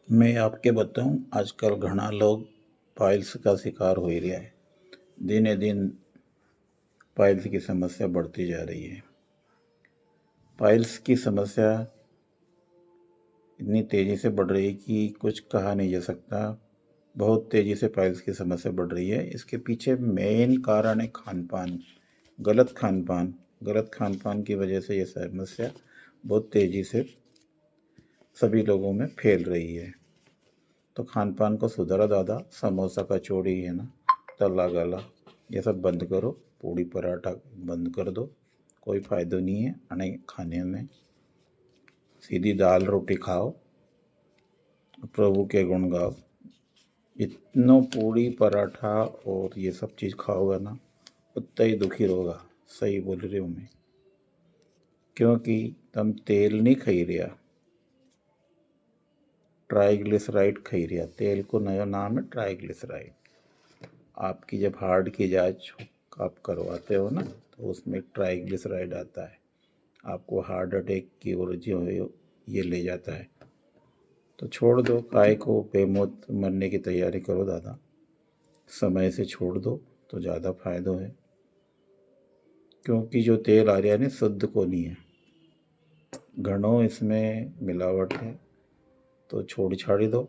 मैं आपके बताऊं, आजकल घणा लोग पाइल्स का शिकार हो ही रहा है। दिने दिन पाइल्स की समस्या बढ़ती जा रही है। पाइल्स की समस्या इतनी तेज़ी से बढ़ रही है कि कुछ कहा नहीं जा सकता। बहुत तेज़ी से पाइल्स की समस्या बढ़ रही है। इसके पीछे मेन कारण है खान पान, गलत खान पान। गलत खान पान की वजह से ये समस्या बहुत तेज़ी से सभी लोगों में फैल रही है। तो खान पान को सुधारो दादा। समोसा कचौड़ी है ना, तला गला, ये सब बंद करो। पूड़ी पराठा बंद कर दो, कोई फ़ायदा नहीं है अने खाने में। सीधी दाल रोटी खाओ, प्रभु के गुण गाओ। इतना पूड़ी पराठा और ये सब चीज़ खाओगा ना, उतना ही दुखी रहोगा। सही बोल रही हूँ मैं, क्योंकि तुम तेल नहीं खाई रहा, ट्राइग्लिसराइड खाई रहा। तेल को नया नाम है ट्राइग्लिसराइड। आपकी जब हार्ट की जांच आप करवाते हो ना, तो उसमें ट्राइग्लिसराइड आता है। आपको हार्ट अटैक की ओर जो है ये ले जाता है। तो छोड़ दो, काय को बेमौत मरने की तैयारी करो दादा। समय से छोड़ दो तो ज़्यादा फायदा है, क्योंकि जो तेल आ रहा है ना, शुद्ध को नहीं है, घणो इसमें मिलावट है। तो छोड़ छाड़ी दो,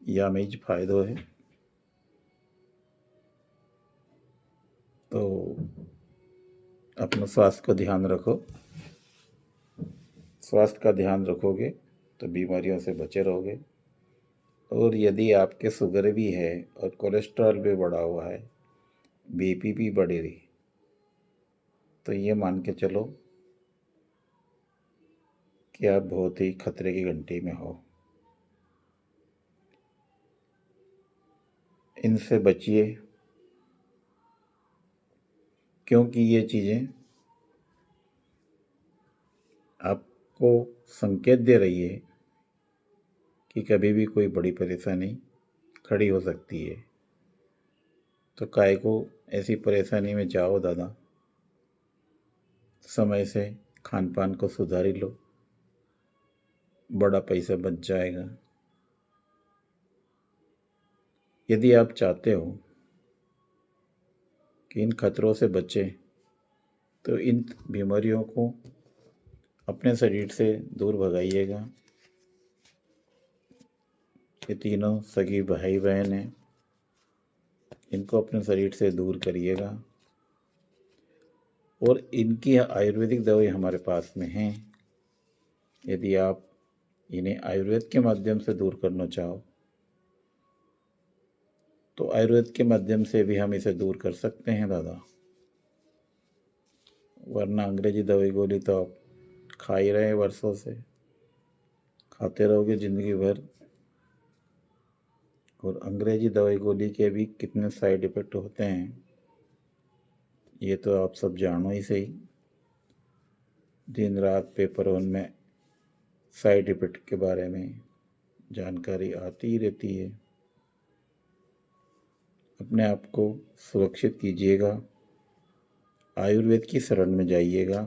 या में फायदो है। तो अपने स्वास्थ्य का ध्यान रखो। स्वास्थ्य का ध्यान रखोगे तो बीमारियों से बचे रहोगे। और यदि आपके शुगर भी है और कोलेस्ट्रॉल भी बढ़ा हुआ है, बीपी भी बढ़ी रही, तो ये मान के चलो कि आप बहुत ही खतरे की घंटी में हो। इनसे बचिए, क्योंकि ये चीज़ें आपको संकेत दे रही है कि कभी भी कोई बड़ी परेशानी खड़ी हो सकती है। तो काय को ऐसी परेशानी में जाओ दादा। समय से खान पान को सुधारी लो, बड़ा पैसा बच जाएगा। यदि आप चाहते हो कि इन खतरों से बचें, तो इन बीमारियों को अपने शरीर से दूर भगाइएगा। ये तीनों सगी भाई बहन हैं, इनको अपने शरीर से दूर करिएगा। और इनकी आयुर्वेदिक दवाई हमारे पास में हैं। यदि आप इन्हें आयुर्वेद के माध्यम से दूर करना चाहो, तो आयुर्वेद के माध्यम से भी हम इसे दूर कर सकते हैं दादा। वरना अंग्रेजी दवाई गोली तो आप खा ही रहे हैं, वर्षों से खाते रहोगे ज़िंदगी भर। और अंग्रेजी दवाई गोली के भी कितने साइड इफ़ेक्ट होते हैं, ये तो आप सब जानो ही सही। दिन रात पेपरों में साइड इफ़ेक्ट के बारे में जानकारी आती ही रहती है। अपने आप को सुरक्षित कीजिएगा, आयुर्वेद की शरण में जाइएगा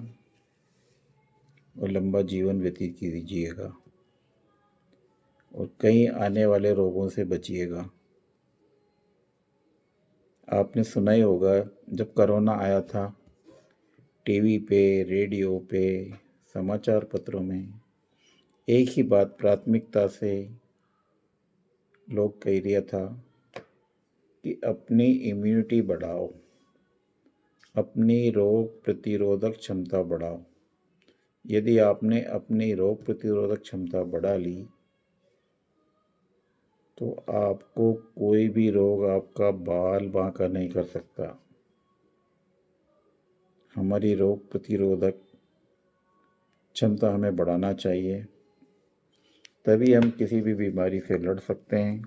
और लंबा जीवन व्यतीत कीजिएगा। और कई आने वाले रोगों से बचिएगा। आपने सुना ही होगा, जब कोरोना आया था, टीवी पे, रेडियो पे, समाचार पत्रों में एक ही बात प्राथमिकता से लोग कह रहा था कि अपनी इम्यूनिटी बढ़ाओ, अपनी रोग प्रतिरोधक क्षमता बढ़ाओ। यदि आपने अपनी रोग प्रतिरोधक क्षमता बढ़ा ली, तो आपको कोई भी रोग आपका बाल बांका नहीं कर सकता। हमारी रोग प्रतिरोधक क्षमता हमें बढ़ाना चाहिए, तभी हम किसी भी बीमारी से लड़ सकते हैं।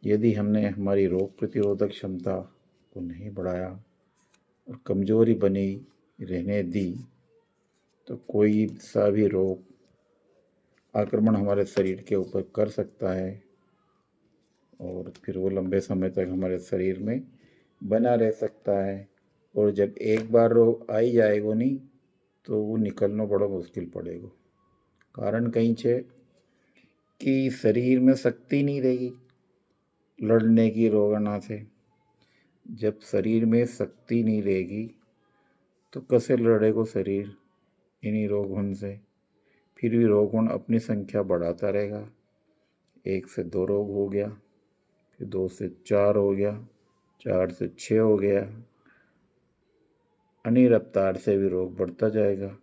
यदि हमने हमारी रोग प्रतिरोधक क्षमता को नहीं बढ़ाया और कमज़ोरी बनी रहने दी, तो कोई सा भी रोग आक्रमण हमारे शरीर के ऊपर कर सकता है और फिर वो लंबे समय तक हमारे शरीर में बना रह सकता है। और जब एक बार रोग आई जाएगा नहीं, तो वो निकलना बड़ा मुश्किल पड़ेगा। कारण कहीं छे कि शरीर में शक्ति नहीं रहेगी लड़ने की रोगना से। जब शरीर में शक्ति नहीं रहेगी तो कैसे लड़ेगा शरीर इन्हीं रोगों से। फिर भी रोगुण अपनी संख्या बढ़ाता रहेगा। 1 से 2 रोग हो गया, फिर 2 से 4 हो गया, 4 से 6 हो गया, अन्य रफ्तार से भी रोग बढ़ता जाएगा।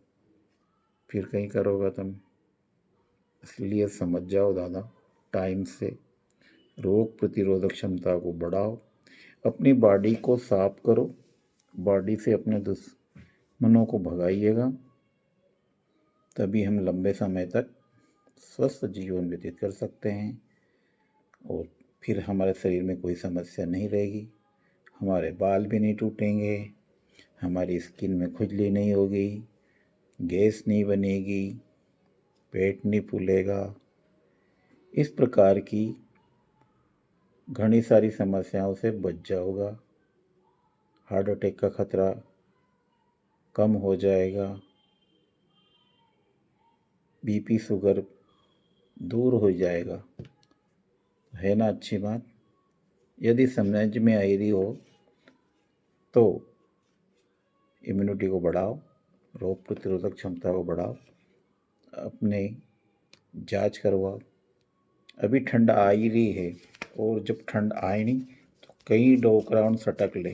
फिर कहीं करोगा तुम। इसलिए समझ जाओ दादा, टाइम से रोग प्रतिरोधक क्षमता को बढ़ाओ, अपनी बॉडी को साफ करो, बॉडी से अपने दुश्मनों को भगाइएगा, तभी हम लंबे समय तक स्वस्थ जीवन व्यतीत कर सकते हैं। और फिर हमारे शरीर में कोई समस्या नहीं रहेगी, हमारे बाल भी नहीं टूटेंगे, हमारी स्किन में खुजली नहीं होगी, गैस नहीं बनेगी, पेट नहीं फूलेगा। इस प्रकार की घनी सारी समस्याओं से बच जाओगा। हार्ट अटैक का खतरा कम हो जाएगा, बीपी शुगर दूर हो जाएगा। है ना अच्छी बात। यदि समझ में आई रही हो तो इम्यूनिटी को बढ़ाओ, रोग प्रतिरोधक क्षमता को बढ़ाओ, अपने जांच करवाओ। अभी ठंड आ ही रही है और जब ठंड आए नहीं तो कई डोकराउन सटक ले,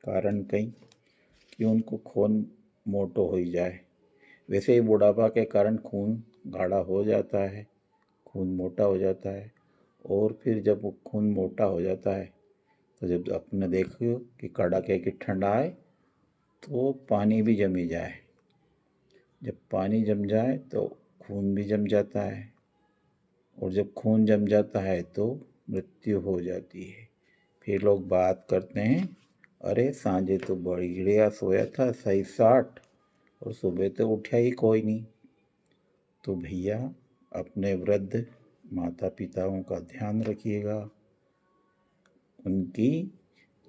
कारण कई कि उनको खून मोटो हो जाए। वैसे ही बुढ़ापा के कारण खून गाढ़ा हो जाता है, खून मोटा हो जाता है। और फिर जब वो खून मोटा हो जाता है तो जब आपने देखो कि कड़ाके की ठंड आए तो पानी भी जमी जाए। जब पानी जम जाए तो खून भी जम जाता है, और जब खून जम जाता है तो मृत्यु हो जाती है। फिर लोग बात करते हैं, अरे सांझे तो बढ़िया सोया था सही 60 और सुबह तो उठा ही कोई नहीं। तो भैया अपने वृद्ध माता पिताओं का ध्यान रखिएगा, उनकी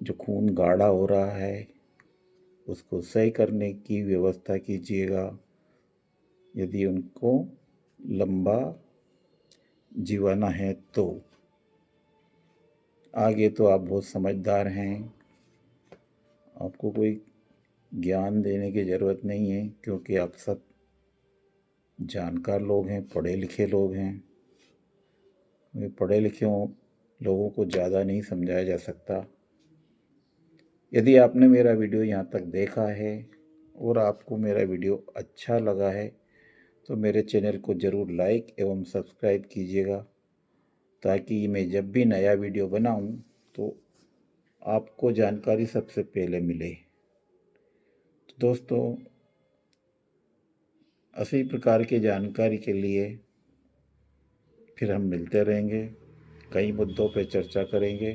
जो खून गाढ़ा हो रहा है उसको सही करने की व्यवस्था कीजिएगा। यदि उनको लंबा जीवाना है तो। आगे तो आप बहुत समझदार हैं, आपको कोई ज्ञान देने की ज़रूरत नहीं है, क्योंकि आप सब जानकार लोग हैं, पढ़े लिखे लोग हैं। पढ़े लिखे लोगों को ज़्यादा नहीं समझाया जा सकता। यदि आपने मेरा वीडियो यहाँ तक देखा है और आपको मेरा वीडियो अच्छा लगा है तो मेरे चैनल को ज़रूर लाइक एवं सब्सक्राइब कीजिएगा, ताकि मैं जब भी नया वीडियो बनाऊं तो आपको जानकारी सबसे पहले मिले। तो दोस्तों, इसी प्रकार की जानकारी के लिए फिर हम मिलते रहेंगे, कई मुद्दों पर चर्चा करेंगे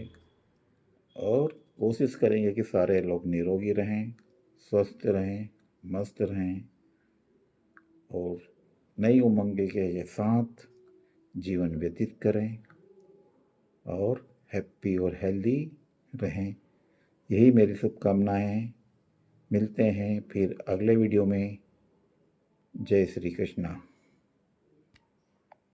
और कोशिश करेंगे कि सारे लोग निरोगी रहें, स्वस्थ रहें, मस्त रहें और नई उमंग के साथ जीवन व्यतीत करें और हैप्पी और हेल्दी रहें। यही मेरी शुभकामनाएं हैं। मिलते हैं फिर अगले वीडियो में। जय श्री कृष्णा।